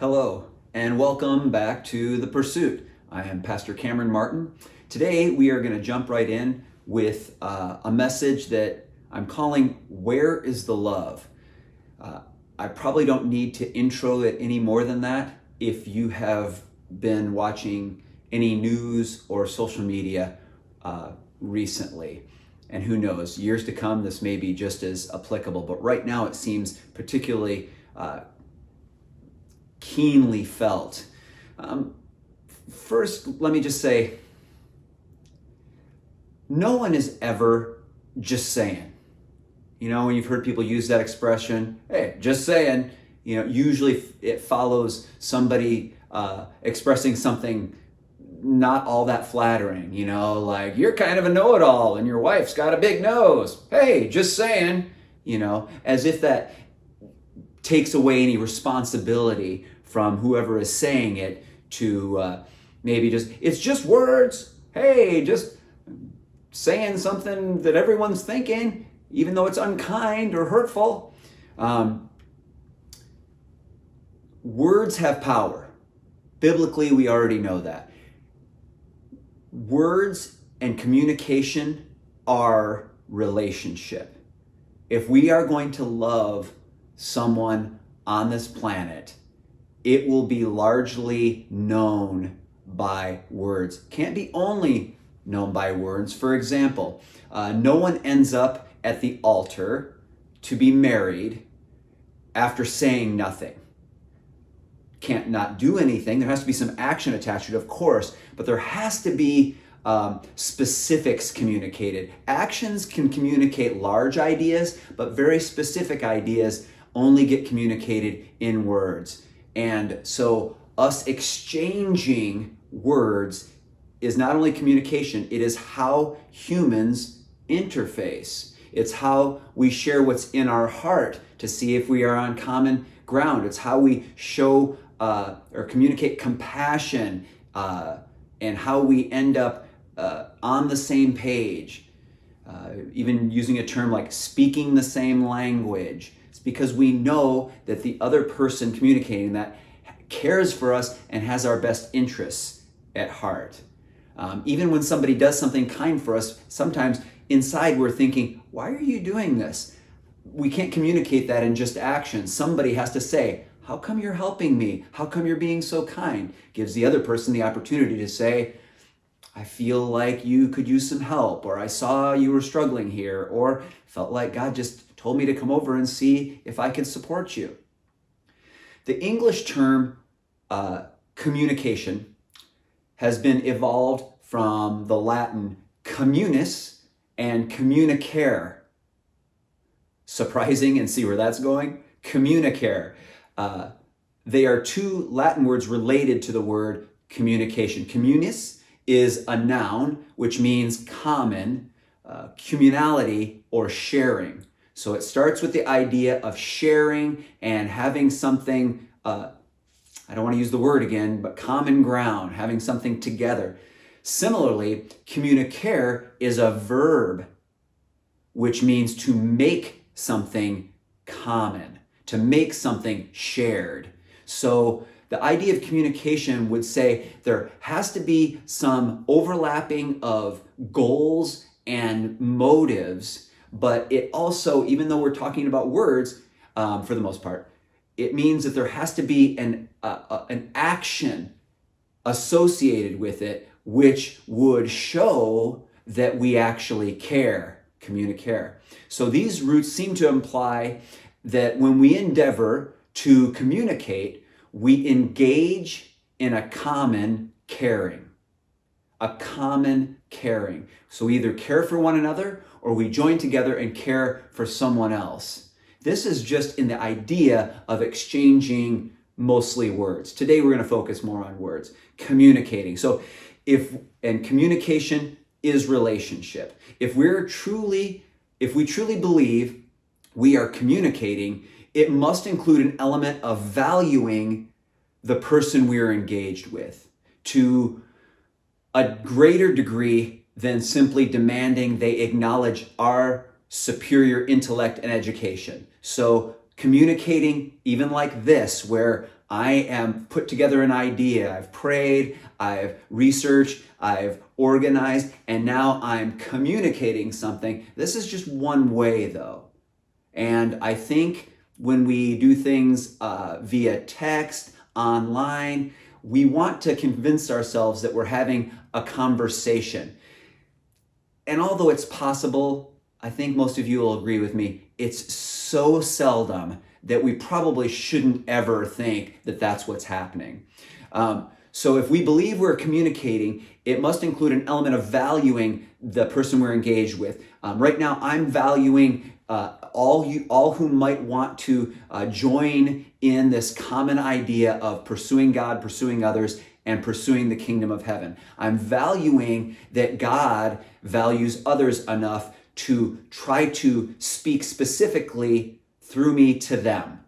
Hello, and welcome back to The Pursuit. I am Pastor Cameron Martin. Today we are going to jump right in with a message that I'm calling Where is the Love? I probably don't need to intro it any more than that. If you have been watching any news or social media recently, and who knows, years to come this may be just as applicable, but right now it seems particularly keenly felt. First, let me just say, no one is ever just saying. You know, when you've heard people use that expression, hey, just saying, usually it follows somebody expressing something not all that flattering, like you're kind of a know-it-all and your wife's got a big nose. Hey, just saying, as if that takes away any responsibility from whoever is saying it to maybe it's just words. Hey, just saying something that everyone's thinking, even though it's unkind or hurtful. Words have power. Biblically, we already know that. Words and communication are relationship. If we are going to love someone on this planet, it will be largely known by words. Can't be only known by words. For example, no one ends up at the altar to be married after saying nothing. Can't not do anything. There has to be some action attached to it, of course, but there has to be specifics communicated. Actions can communicate large ideas, but very specific ideas only get communicated in words. And so us exchanging words is not only communication, it is how humans interface. It's how we share what's in our heart to see if we are on common ground. It's how we show or communicate compassion and how we end up on the same page. Even using a term like speaking the same language. It's because we know that the other person communicating that cares for us and has our best interests at heart. Even when somebody does something kind for us, sometimes inside we're thinking, why are you doing this? We can't communicate that in just action. Somebody has to say, how come you're helping me? How come you're being so kind? Gives the other person the opportunity to say, I feel like you could use some help, or I saw you were struggling here, or felt like God just told me to come over and see if I could support you. The English term communication has been evolved from the Latin communis and communicare. Surprising, and see where that's going? Communicare. They are two Latin words related to the word communication. Communis is a noun, which means common, communality, or sharing. So it starts with the idea of sharing and having something, I don't want to use the word again, but common ground, having something together. Similarly, communicare is a verb, which means to make something common, to make something shared. So the idea of communication would say there has to be some overlapping of goals and motives, but it also, even though we're talking about words for the most part, it means that there has to be an action associated with it, which would show that we actually care, communicare. So these roots seem to imply that when we endeavor to communicate, we engage in a common caring. A common caring. So we either care for one another or we join together and care for someone else. This is just in the idea of exchanging mostly words. Today we're going to focus more on words. Communicating. So communication is relationship. If we truly believe we are communicating, it must include an element of valuing the person we are engaged with to a greater degree than simply demanding they acknowledge our superior intellect and education. So communicating even like this, where I am put together an idea. I've prayed, I've researched, I've organized, and now I'm communicating something. This is just one way though. And I think when we do things via text, online, we want to convince ourselves that we're having a conversation. And although it's possible, I think most of you will agree with me, it's so seldom that we probably shouldn't ever think that that's what's happening. So if we believe we're communicating, it must include an element of valuing the person we're engaged with. Right now, I'm valuing all who might want to join in this common idea of pursuing God, pursuing others, and pursuing the kingdom of heaven. I'm valuing that God values others enough to try to speak specifically through me to them,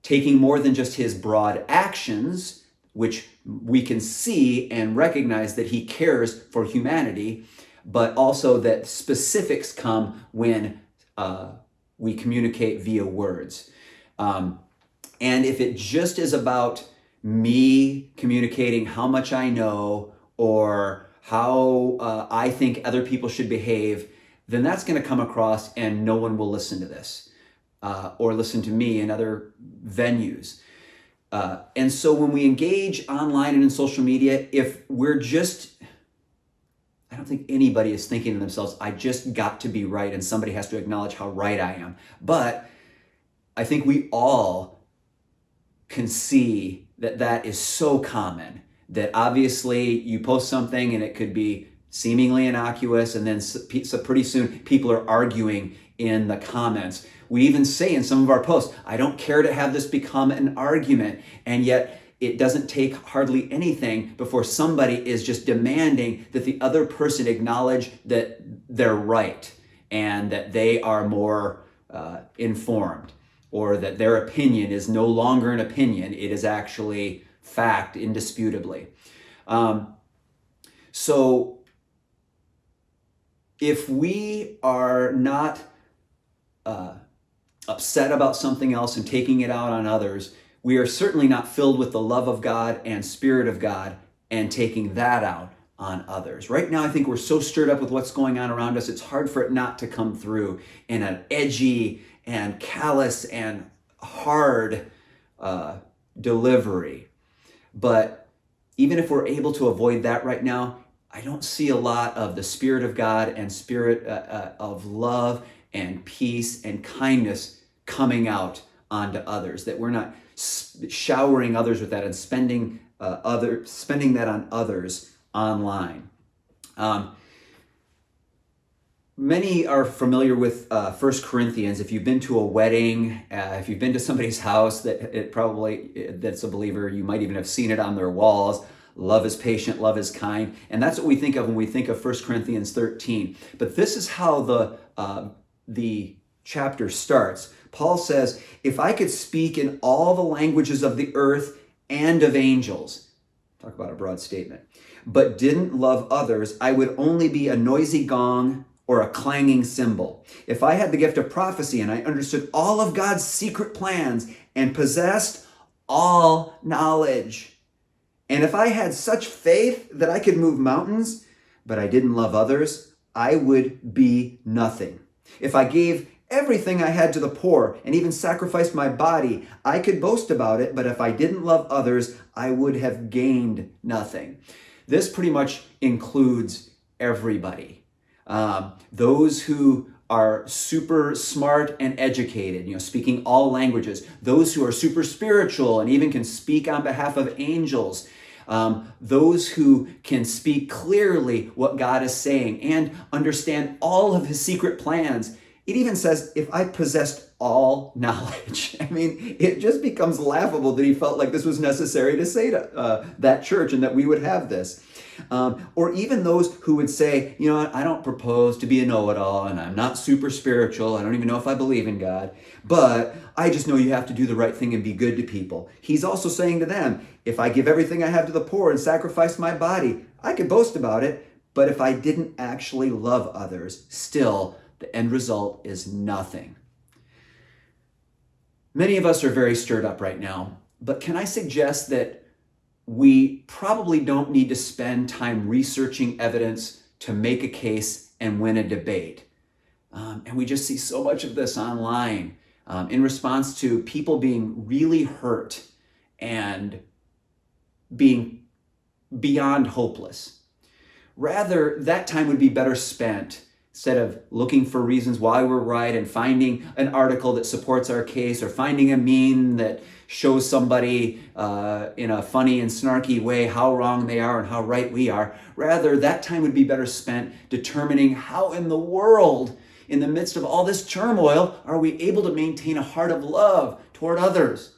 taking more than just his broad actions, which we can see and recognize that he cares for humanity, but also that specifics come when we communicate via words. And if it just is about me communicating how much I know or how I think other people should behave, then that's going to come across and no one will listen to this or listen to me in other venues. And so when we engage online and in social media, if we're just, I don't think anybody is thinking to themselves, I just got to be right and somebody has to acknowledge how right I am. But I think we all can see that that is so common that obviously you post something and it could be seemingly innocuous and then so pretty soon people are arguing in the comments. We even say in some of our posts, I don't care to have this become an argument, and yet it doesn't take hardly anything before somebody is just demanding that the other person acknowledge that they're right and that they are more informed, or that their opinion is no longer an opinion, it is actually fact, indisputably. So if we are not upset about something else and taking it out on others, we are certainly not filled with the love of God and Spirit of God and taking that out on others. Right now, I think we're so stirred up with what's going on around us, it's hard for it not to come through in an edgy and callous and hard delivery. But even if we're able to avoid that right now, I don't see a lot of the Spirit of God and Spirit of love and peace and kindness coming out onto others, that we're not showering others with that and spending that on others online. Many are familiar with 1 Corinthians. If you've been to a wedding, if you've been to somebody's house that's a believer, you might even have seen it on their walls. Love is patient, love is kind. And that's what we think of when we think of 1 Corinthians 13. But this is how the chapter starts. Paul says, if I could speak in all the languages of the earth and of angels, talk about a broad statement, but didn't love others, I would only be a noisy gong or a clanging cymbal. If I had the gift of prophecy and I understood all of God's secret plans and possessed all knowledge, and if I had such faith that I could move mountains, but I didn't love others, I would be nothing. If I gave everything I had to the poor and even sacrificed my body, I could boast about it, but if I didn't love others, I would have gained nothing. This pretty much includes everybody. Those who are super smart and educated, speaking all languages, those who are super spiritual and even can speak on behalf of angels, those who can speak clearly what God is saying and understand all of his secret plans. It even says, if I possessed all knowledge. I mean, it just becomes laughable that he felt like this was necessary to say to that church and that we would have this. Or even those who would say, I don't propose to be a know-it-all and I'm not super spiritual. I don't even know if I believe in God, but I just know you have to do the right thing and be good to people. He's also saying to them, if I give everything I have to the poor and sacrifice my body, I could boast about it, but if I didn't actually love others, still the end result is nothing. Many of us are very stirred up right now But can I suggest that we probably don't need to spend time researching evidence to make a case and win a debate? And we just see so much of this online in response to people being really hurt and being beyond hopeless. Rather, that time would be better spent instead of looking for reasons why we're right and finding an article that supports our case or finding a meme that shows somebody in a funny and snarky way how wrong they are and how right we are. Rather, that time would be better spent determining how in the world, in the midst of all this turmoil, are we able to maintain a heart of love toward others?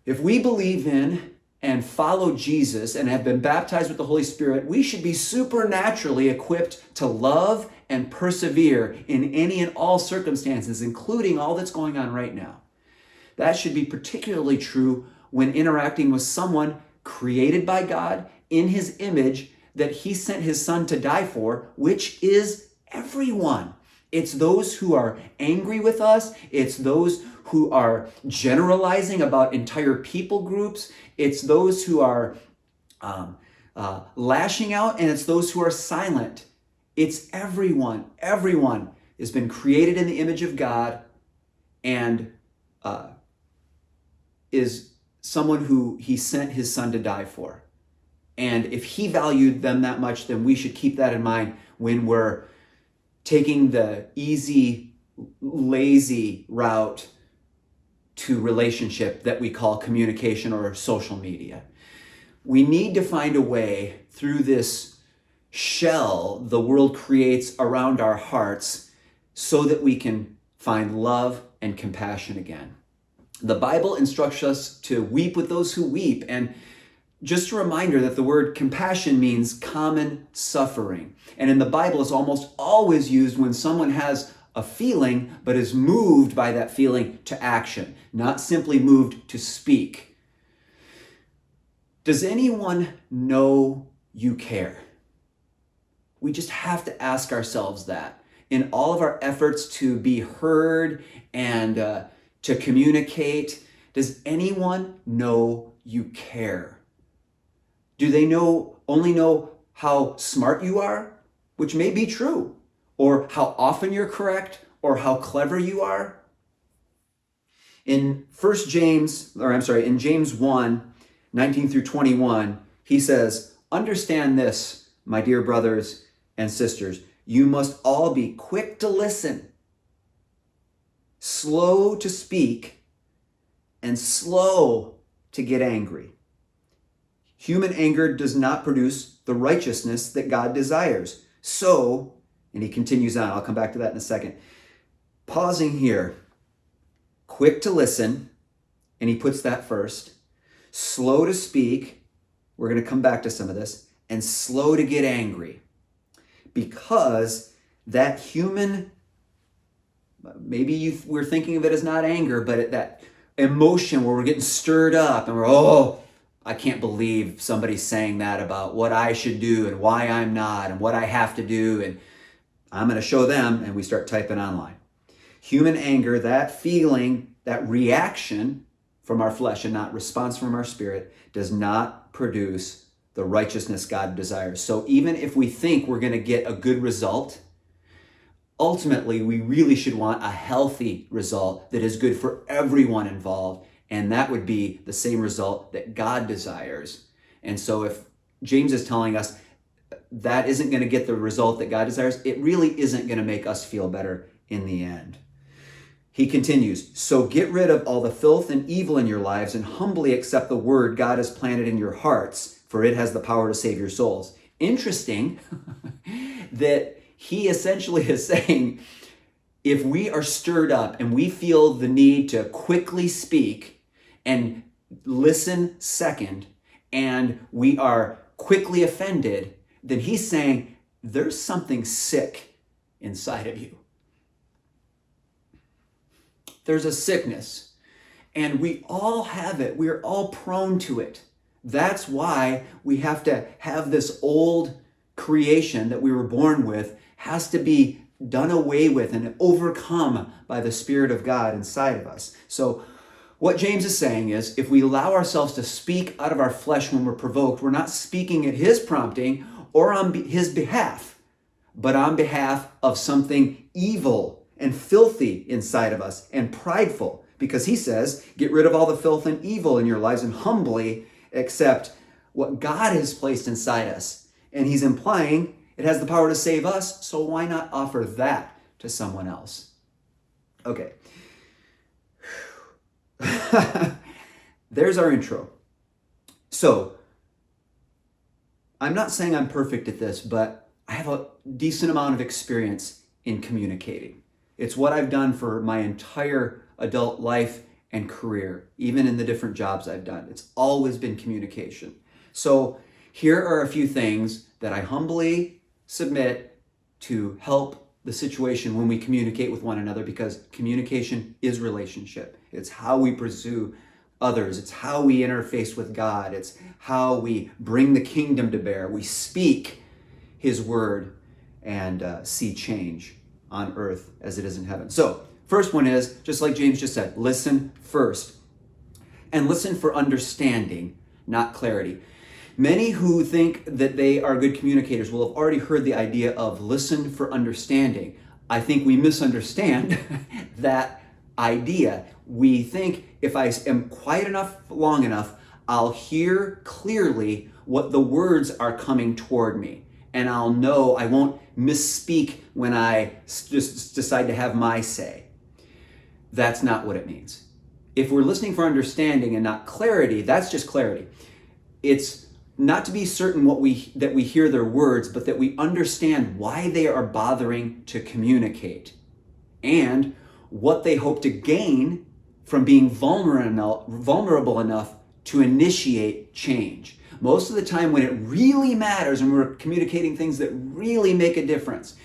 If we believe in and follow Jesus and have been baptized with the Holy Spirit, we should be supernaturally equipped to love and persevere in any and all circumstances, including all that's going on right now. That should be particularly true when interacting with someone created by God in his image that he sent his son to die for, which is everyone. It's those who are angry with us. It's those who are generalizing about entire people groups. It's those who are lashing out, and it's those who are silent. It's everyone. Everyone has been created in the image of God and is someone who he sent his son to die for. And if he valued them that much, then we should keep that in mind when we're taking the easy, lazy route to relationship that we call communication or social media. We need to find a way through this shell the world creates around our hearts so that we can find love and compassion again. The Bible instructs us to weep with those who weep. And just a reminder that the word compassion means common suffering. And in the Bible, it's almost always used when someone has a feeling, but is moved by that feeling to action, not simply moved to speak. Does anyone know you care? We just have to ask ourselves that. In all of our efforts to be heard and to communicate, does anyone know you care? Do they only know how smart you are, which may be true, or how often you're correct, or how clever you are? In James 1, 19 through 21, he says, "Understand this, my dear brothers and sisters, you must all be quick to listen, slow to speak, and slow to get angry. Human anger does not produce the righteousness that God desires. So," and he continues on, I'll come back to that in a second. Pausing here, quick to listen, and he puts that first. Slow to speak, we're going to come back to some of this, and slow to get angry. Because that human, maybe we're thinking of it as not anger, but that emotion where we're getting stirred up and we're, I can't believe somebody's saying that about what I should do and why I'm not and what I have to do, and I'm going to show them, and we start typing online. Human anger, that feeling, that reaction from our flesh and not response from our spirit, does not produce the righteousness God desires. So even if we think we're going to get a good result, ultimately we really should want a healthy result that is good for everyone involved. And that would be the same result that God desires. And so if James is telling us that isn't going to get the result that God desires, it really isn't going to make us feel better in the end. He continues, "So get rid of all the filth and evil in your lives and humbly accept the word God has planted in your hearts, for it has the power to save your souls." Interesting that he essentially is saying, if we are stirred up and we feel the need to quickly speak and listen second, and we are quickly offended, then he's saying there's something sick inside of you. There's a sickness, and we all have it. We're all prone to it. That's why we have to have this old creation that we were born with has to be done away with and overcome by the Spirit of God inside of us. So what James is saying is, if we allow ourselves to speak out of our flesh when we're provoked, we're not speaking at his prompting or on his behalf, but on behalf of something evil and filthy inside of us and prideful. Because he says, get rid of all the filth and evil in your lives and humbly accept what God has placed inside us. And he's implying it has the power to save us, so why not offer that to someone else? Okay. There's our intro. So, I'm not saying I'm perfect at this, but I have a decent amount of experience in communicating. It's what I've done for my entire adult life and career, even in the different jobs I've done. It's always been communication. So here are a few things that I humbly submit to help the situation when we communicate with one another, because communication is relationship. It's how we pursue others. It's how we interface with God. It's how we bring the kingdom to bear. We speak his word and see change on earth as it is in heaven. So first one is, just like James just said, listen first. And listen for understanding, not clarity. Many who think that they are good communicators will have already heard the idea of listen for understanding. I think we misunderstand that idea. We think if I am quiet enough, long enough, I'll hear clearly what the words are coming toward me. And I'll know I won't misspeak when I just decide to have my say. That's not what it means. If we're listening for understanding and not clarity, that's just clarity. It's not to be certain that we hear their words, but that we understand why they are bothering to communicate and what they hope to gain from being vulnerable enough to initiate change. Most of the time when it really matters and we're communicating things that really make a difference,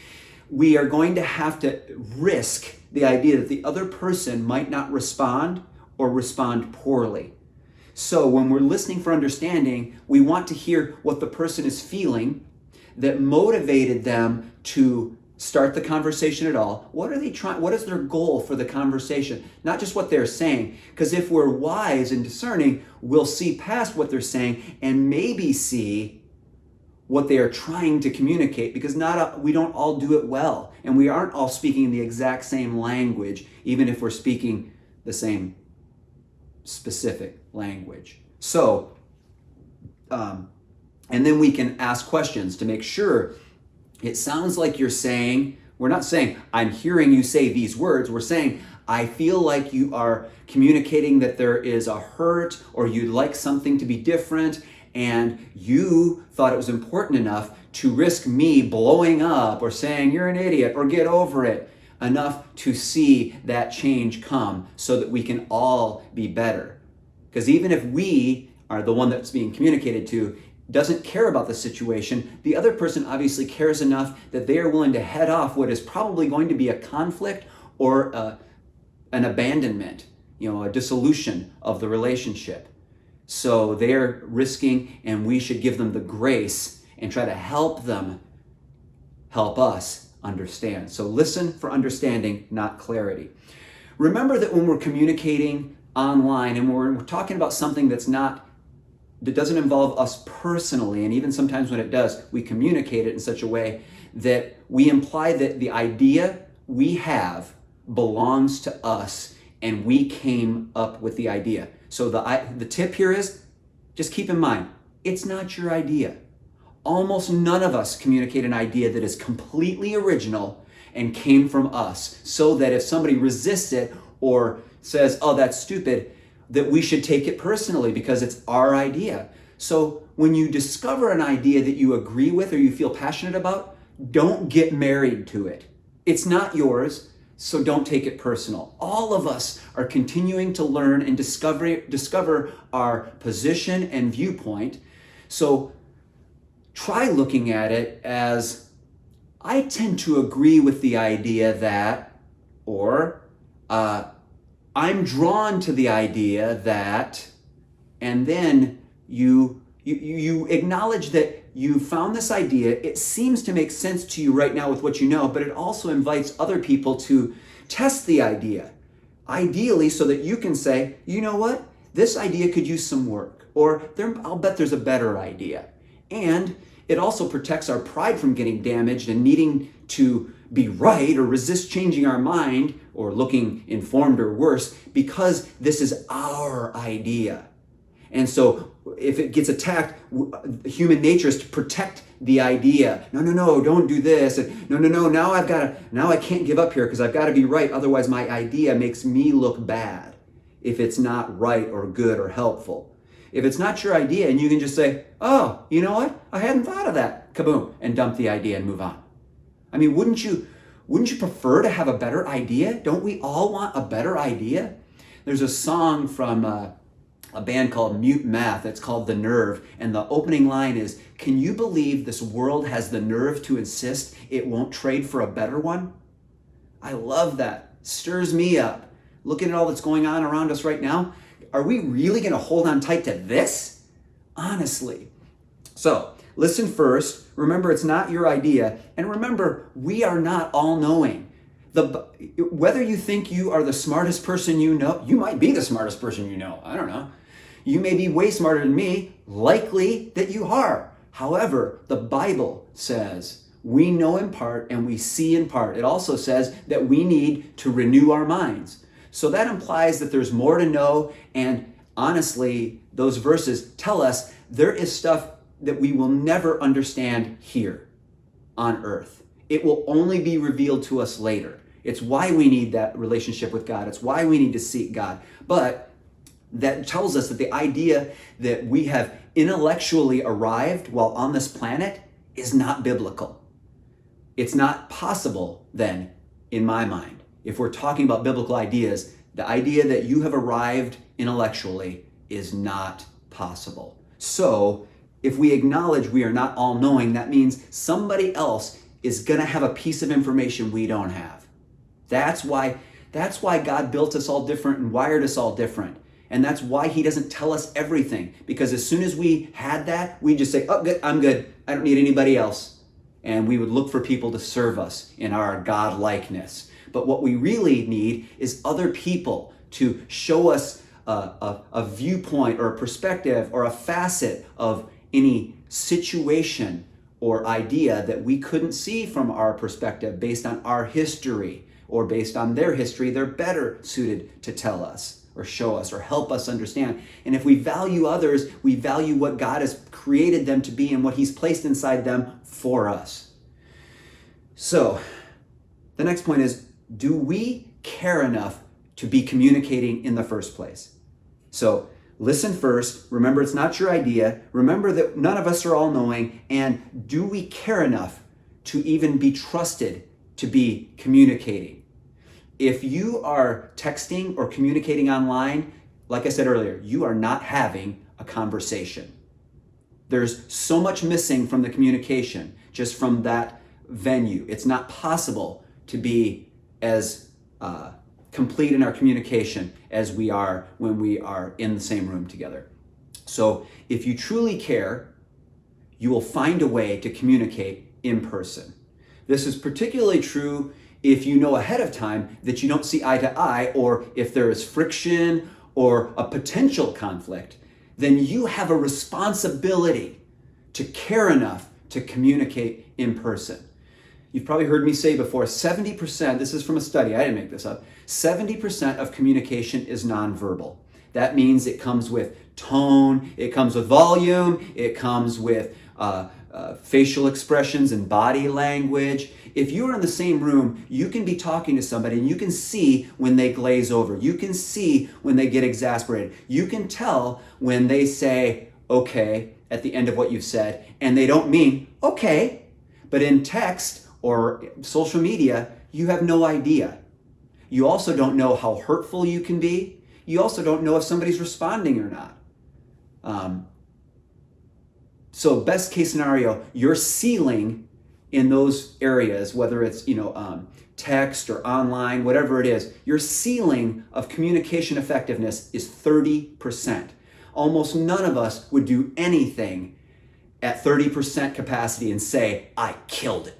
we are going to have to risk the idea that the other person might not respond or respond poorly. So when we're listening for understanding, we want to hear what the person is feeling that motivated them to start the conversation at all. What are they trying? What is their goal for the conversation? Not just what they're saying. Because if we're wise and discerning, we'll see past what they're saying and maybe see what they are trying to communicate, because we don't all do it well. And we aren't all speaking the exact same language, even if we're speaking the same specific language. So, and then we can ask questions to make sure it sounds like you're saying, we're not saying, I'm hearing you say these words. We're saying, I feel like you are communicating that there is a hurt or you'd like something to be different, and you thought it was important enough to risk me blowing up or saying you're an idiot or get over it, enough to see that change come so that we can all be better. Because even if we are the one that's being communicated to doesn't care about the situation, the other person obviously cares enough that they are willing to head off what is probably going to be a conflict or an abandonment, a dissolution of the relationship. So they're risking, and we should give them the grace and try to help them help us understand. So listen for understanding, not clarity. Remember that when we're communicating online and we're talking about something that doesn't involve us personally, and even sometimes when it does, we communicate it in such a way that we imply that the idea we have belongs to us and we came up with the idea. So the tip here is, just keep in mind, it's not your idea. Almost none of us communicate an idea that is completely original and came from us, so that if somebody resists it or says, oh, that's stupid, that we should take it personally because it's our idea. So when you discover an idea that you agree with or you feel passionate about, don't get married to it. It's not yours, so don't take it personal. All of us are continuing to learn and discover our position and viewpoint. So try looking at it as, I tend to agree with the idea that, or I'm drawn to the idea that, and then you acknowledge that you found this idea. It seems to make sense to you right now with what you know, but it also invites other people to test the idea. Ideally, so that you can say, you know what? This idea could use some work, or I'll bet there's a better idea. And it also protects our pride from getting damaged and needing to be right or resist changing our mind or looking informed or worse, because this is our idea. And so if it gets attacked, human nature is to protect the idea. No, don't do this. And no, now I can't give up here because I've got to be right. Otherwise my idea makes me look bad if it's not right or good or helpful. If it's not your idea and you can just say, oh, you know what? I hadn't thought of that. Kaboom, and dump the idea and move on. I mean, wouldn't you prefer to have a better idea? Don't we all want a better idea? There's a song from a band called Mute Math. It's called The Nerve. And the opening line is, can you believe this world has the nerve to insist it won't trade for a better one? I love that. Stirs me up. Looking at all that's going on around us right now, are we really going to hold on tight to this? Honestly. So, listen first. Remember, it's not your idea. And remember, we are not all-knowing. Whether you think you are the smartest person you know, you might be the smartest person you know. I don't know. You may be way smarter than me. Likely that you are. However, the Bible says we know in part and we see in part. It also says that we need to renew our minds. So that implies that there's more to know. And honestly, those verses tell us there is stuff that we will never understand here on earth. It will only be revealed to us later. It's why we need that relationship with God. It's why we need to seek God. But that tells us that the idea that we have intellectually arrived while on this planet is not biblical. It's not possible then, in my mind. If we're talking about biblical ideas, the idea that you have arrived intellectually is not possible. So, if we acknowledge we are not all-knowing, that means somebody else is going to have a piece of information we don't have. That's why God built us all different and wired us all different. And that's why he doesn't tell us everything. Because as soon as we had that, we just say, oh, good, I'm good. I don't need anybody else. And we would look for people to serve us in our God-likeness. But what we really need is other people to show us a viewpoint or a perspective or a facet of any situation or idea that we couldn't see from our perspective based on our history or based on their history. They're better suited to tell us or show us or help us understand. And if we value others, we value what God has created them to be and what he's placed inside them for us. So the next point is, do we care enough to be communicating in the first place? So listen first. Remember, it's not your idea. Remember that none of us are all-knowing. And do we care enough to even be trusted to be communicating? If you are texting or communicating online, like I said earlier, you are not having a conversation. There's so much missing from the communication, just from that venue. It's not possible to be as complete in our communication as we are when we are in the same room together. So if you truly care, you will find a way to communicate in person. This is particularly true if you know ahead of time that you don't see eye to eye, or if there is friction or a potential conflict, then you have a responsibility to care enough to communicate in person. You've probably heard me say before, 70%, this is from a study, I didn't make this up, 70% of communication is nonverbal. That means it comes with tone, it comes with volume, it comes with facial expressions and body language. If you're in the same room, you can be talking to somebody and you can see when they glaze over. You can see when they get exasperated. You can tell when they say, okay, at the end of what you've said, and they don't mean, okay. But in text or social media, you have no idea. You also don't know how hurtful you can be. You also don't know if somebody's responding or not. So best case scenario, your ceiling in those areas, whether it's text or online, whatever it is, your ceiling of communication effectiveness is 30%. Almost none of us would do anything at 30% capacity and say, I killed it.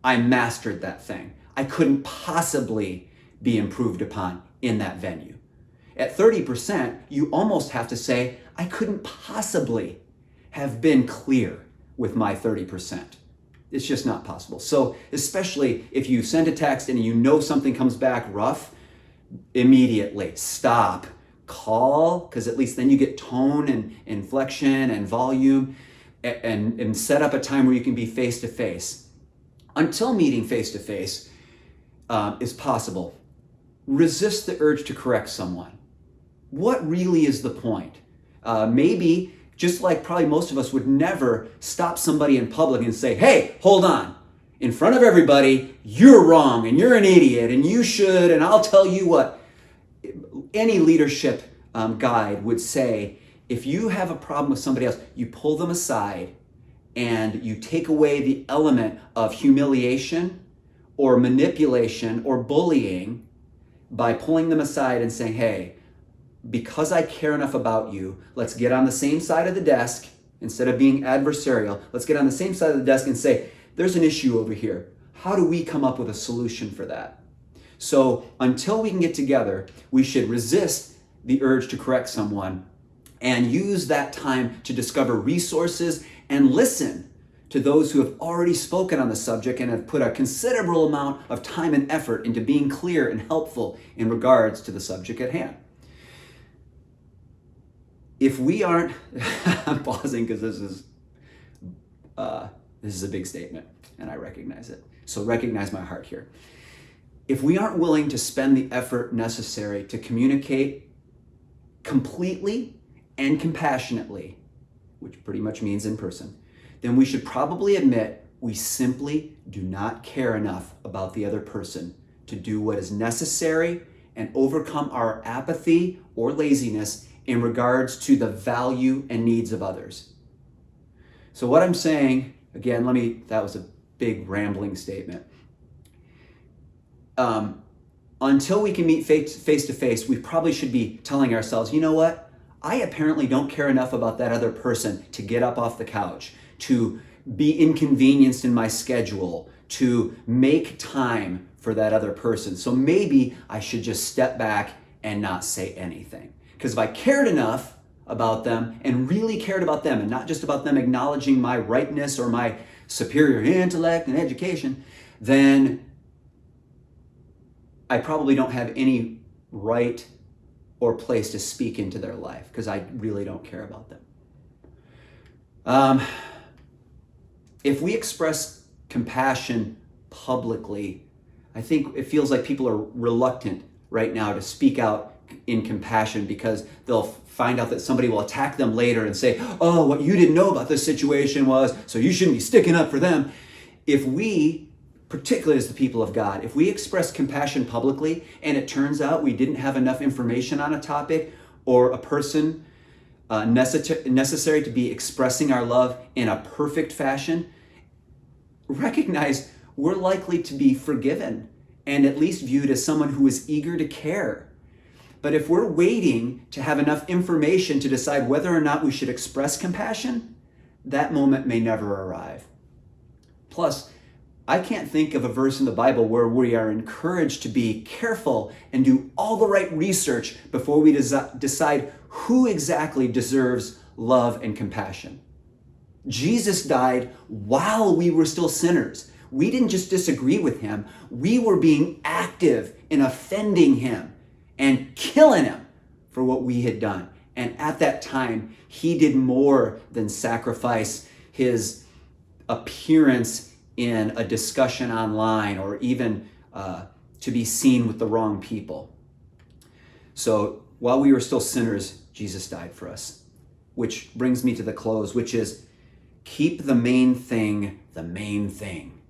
I mastered that thing. I couldn't possibly be improved upon. in that venue. At 30%, you almost have to say, I couldn't possibly have been clear with my 30%. It's just not possible. So especially if you send a text and you know something comes back rough, immediately stop, call, because at least then you get tone and inflection and volume, and set up a time where you can be face-to-face. Until meeting face-to-face is possible, resist the urge to correct someone. What really is the point? Maybe, just like probably most of us would never stop somebody in public and say, hey, hold on. In front of everybody, you're wrong and you're an idiot and you should, and I'll tell you what. Any leadership guide would say, if you have a problem with somebody else, you pull them aside and you take away the element of humiliation or manipulation or bullying by pulling them aside and saying, hey, because I care enough about you, let's get on the same side of the desk. Instead of being adversarial, let's get on the same side of the desk and say, there's an issue over here. How do we come up with a solution for that? So until we can get together, we should resist the urge to correct someone and use that time to discover resources and listen to those who have already spoken on the subject and have put a considerable amount of time and effort into being clear and helpful in regards to the subject at hand. If we aren't, I'm pausing because this is a big statement and I recognize it. So recognize my heart here. If we aren't willing to spend the effort necessary to communicate completely and compassionately, which pretty much means in person, then we should probably admit we simply do not care enough about the other person to do what is necessary and overcome our apathy or laziness in regards to the value and needs of others. So what I'm saying, again, that was a big rambling statement. Until we can meet face to face, we probably should be telling ourselves, you know what? I apparently don't care enough about that other person to get up off the couch, to be inconvenienced in my schedule, to make time for that other person. So maybe I should just step back and not say anything. Because if I cared enough about them and really cared about them and not just about them acknowledging my rightness or my superior intellect and education, then I probably don't have any right or place to speak into their life because I really don't care about them. If we express compassion publicly, I think it feels like people are reluctant right now to speak out in compassion because they'll find out that somebody will attack them later and say, oh, what you didn't know about this situation was, so you shouldn't be sticking up for them. If we, particularly as the people of God, if we express compassion publicly and it turns out we didn't have enough information on a topic or a person necessary to be expressing our love in a perfect fashion, recognize we're likely to be forgiven and at least viewed as someone who is eager to care. But if we're waiting to have enough information to decide whether or not we should express compassion, that moment may never arrive. Plus, I can't think of a verse in the Bible where we are encouraged to be careful and do all the right research before we decide who exactly deserves love and compassion. Jesus died while we were still sinners. We didn't just disagree with him, we were being active in offending him and killing him for what we had done. And at that time, he did more than sacrifice his appearance in a discussion online or even to be seen with the wrong people. So while we were still sinners, Jesus died for us. Which brings me to the close, which is keep the main thing the main thing.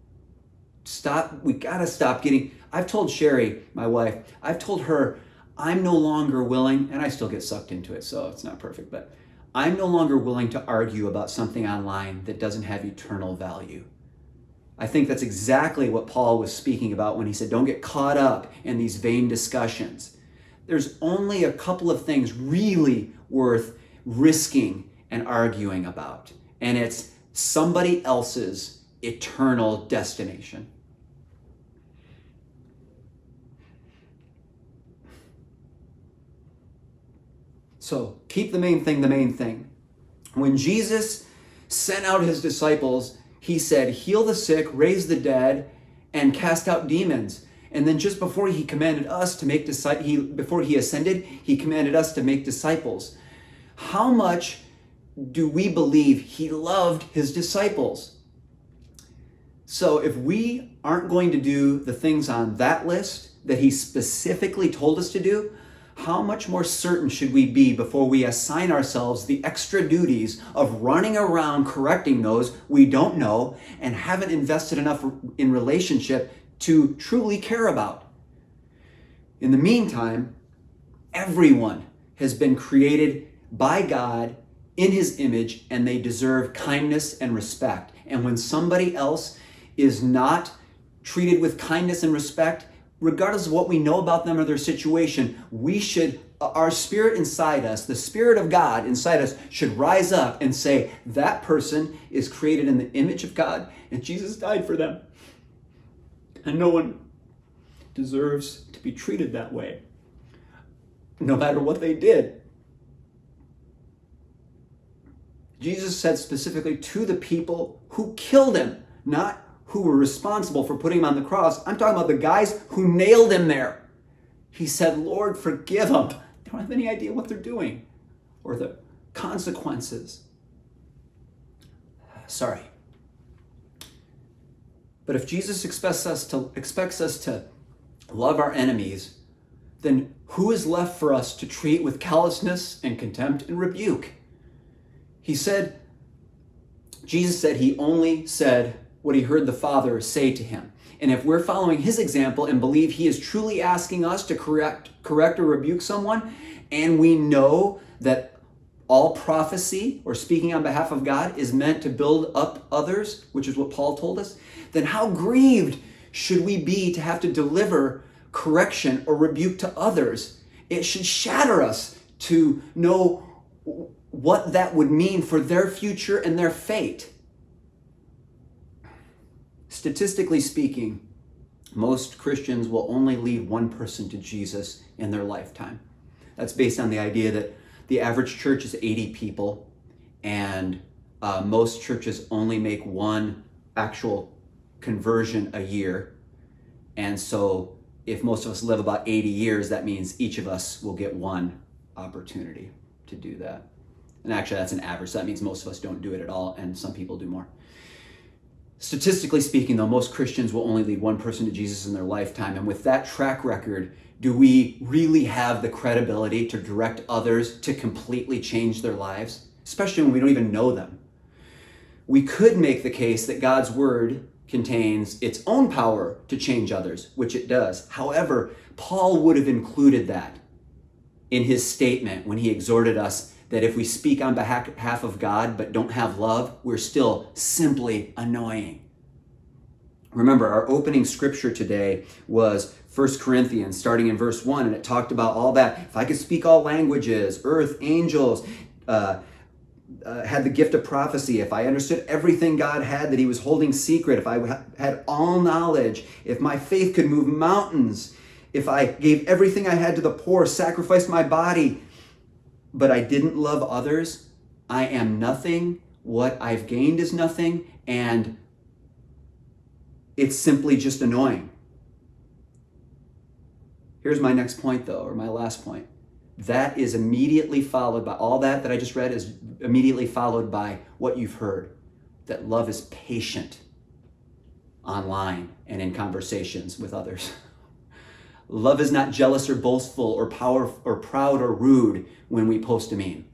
We gotta stop I've told Sherry, my wife, I've told her I'm no longer willing, and I still get sucked into it, so it's not perfect, but I'm no longer willing to argue about something online that doesn't have eternal value. I think that's exactly what Paul was speaking about when he said, don't get caught up in these vain discussions. There's only a couple of things really worth risking and arguing about, and it's somebody else's eternal destination. So keep the main thing the main thing. When Jesus sent out his disciples, he said, heal the sick, raise the dead, and cast out demons. And then just before he commanded us to make before he ascended, he commanded us to make disciples. How much do we believe he loved his disciples? So if we aren't going to do the things on that list that he specifically told us to do, how much more certain should we be before we assign ourselves the extra duties of running around correcting those we don't know and haven't invested enough in relationship to truly care about? In the meantime, everyone has been created by God in his image, and they deserve kindness and respect. And when somebody else is not treated with kindness and respect, regardless of what we know about them or their situation, our spirit inside us, the Spirit of God inside us, should rise up and say, that person is created in the image of God, and Jesus died for them. And no one deserves to be treated that way, no matter what they did. Jesus said specifically to the people who killed him, not who were responsible for putting him on the cross. I'm talking about the guys who nailed him there. He said, Lord, forgive them. They don't have any idea what they're doing or the consequences. Sorry. But if Jesus expects us to love our enemies, then who is left for us to treat with callousness and contempt and rebuke? Jesus said he only said what he heard the Father say to him. And if we're following his example and believe he is truly asking us to correct or rebuke someone, and we know that all prophecy or speaking on behalf of God is meant to build up others, which is what Paul told us, then how grieved should we be to have to deliver correction or rebuke to others? It should shatter us to know what that would mean for their future and their fate. Statistically speaking, most Christians will only lead one person to Jesus in their lifetime. That's based on the idea that the average church is 80 people, and most churches only make one actual conversion a year. And so if most of us live about 80 years, that means each of us will get one opportunity to do that. And actually, that's an average. So that means most of us don't do it at all, and some people do more. Statistically speaking, though, most Christians will only lead one person to Jesus in their lifetime. And with that track record, do we really have the credibility to direct others to completely change their lives, especially when we don't even know them? We could make the case that God's word contains its own power to change others, which it does. However, Paul would have included that in his statement when he exhorted us that if we speak on behalf of God but don't have love, we're still simply annoying. Remember, our opening scripture today was 1 Corinthians, starting in verse 1, and it talked about all that. If I could speak all languages, earth, angels, had the gift of prophecy, if I understood everything God had that he was holding secret, if I had all knowledge, if my faith could move mountains, if I gave everything I had to the poor, sacrificed my body, but I didn't love others, I am nothing. What I've gained is nothing, and it's simply just annoying. Here's my next point, though, or my last point. That is immediately followed by, all that I just read is immediately followed by what you've heard, that love is patient online and in conversations with others. Love is not jealous or boastful or proud or rude when we post a meme.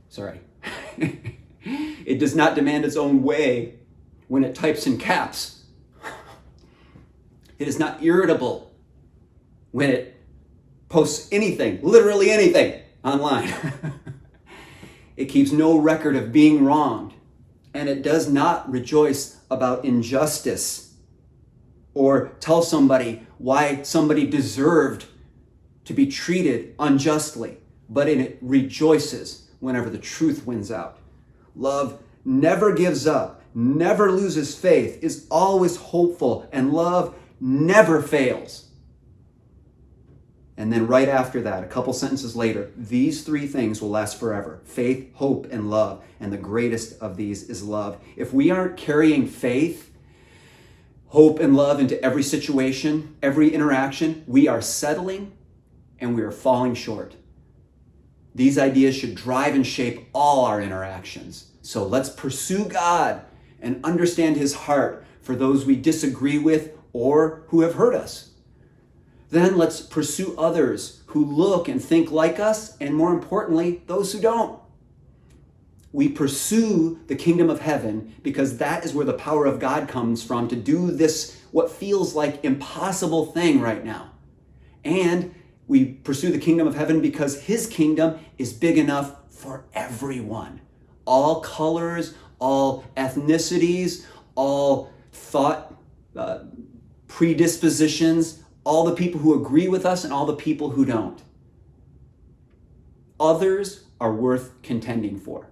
Sorry. It does not demand its own way when it types in caps. It is not irritable when it posts anything, literally anything, online. It keeps no record of being wronged, and it does not rejoice about injustice or tell somebody why somebody deserved to be treated unjustly, but it rejoices whenever the truth wins out. Love never gives up, never loses faith, is always hopeful, and love never fails. And then right after that, a couple sentences later, these three things will last forever: faith, hope, and love. And the greatest of these is love. If we aren't carrying faith, hope, and love into every situation, every interaction, we are settling and we are falling short. These ideas should drive and shape all our interactions. So let's pursue God and understand his heart for those we disagree with or who have hurt us. Then let's pursue others who look and think like us, and more importantly, those who don't. We pursue the kingdom of heaven because that is where the power of God comes from to do this, what feels like impossible thing right now. And we pursue the kingdom of heaven because his kingdom is big enough for everyone. All colors, all ethnicities, all thought predispositions, all the people who agree with us and all the people who don't. Others are worth contending for,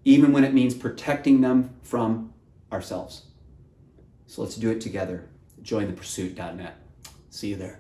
even when it means protecting them from ourselves. So let's do it together. Join thepursuit.net. See you there.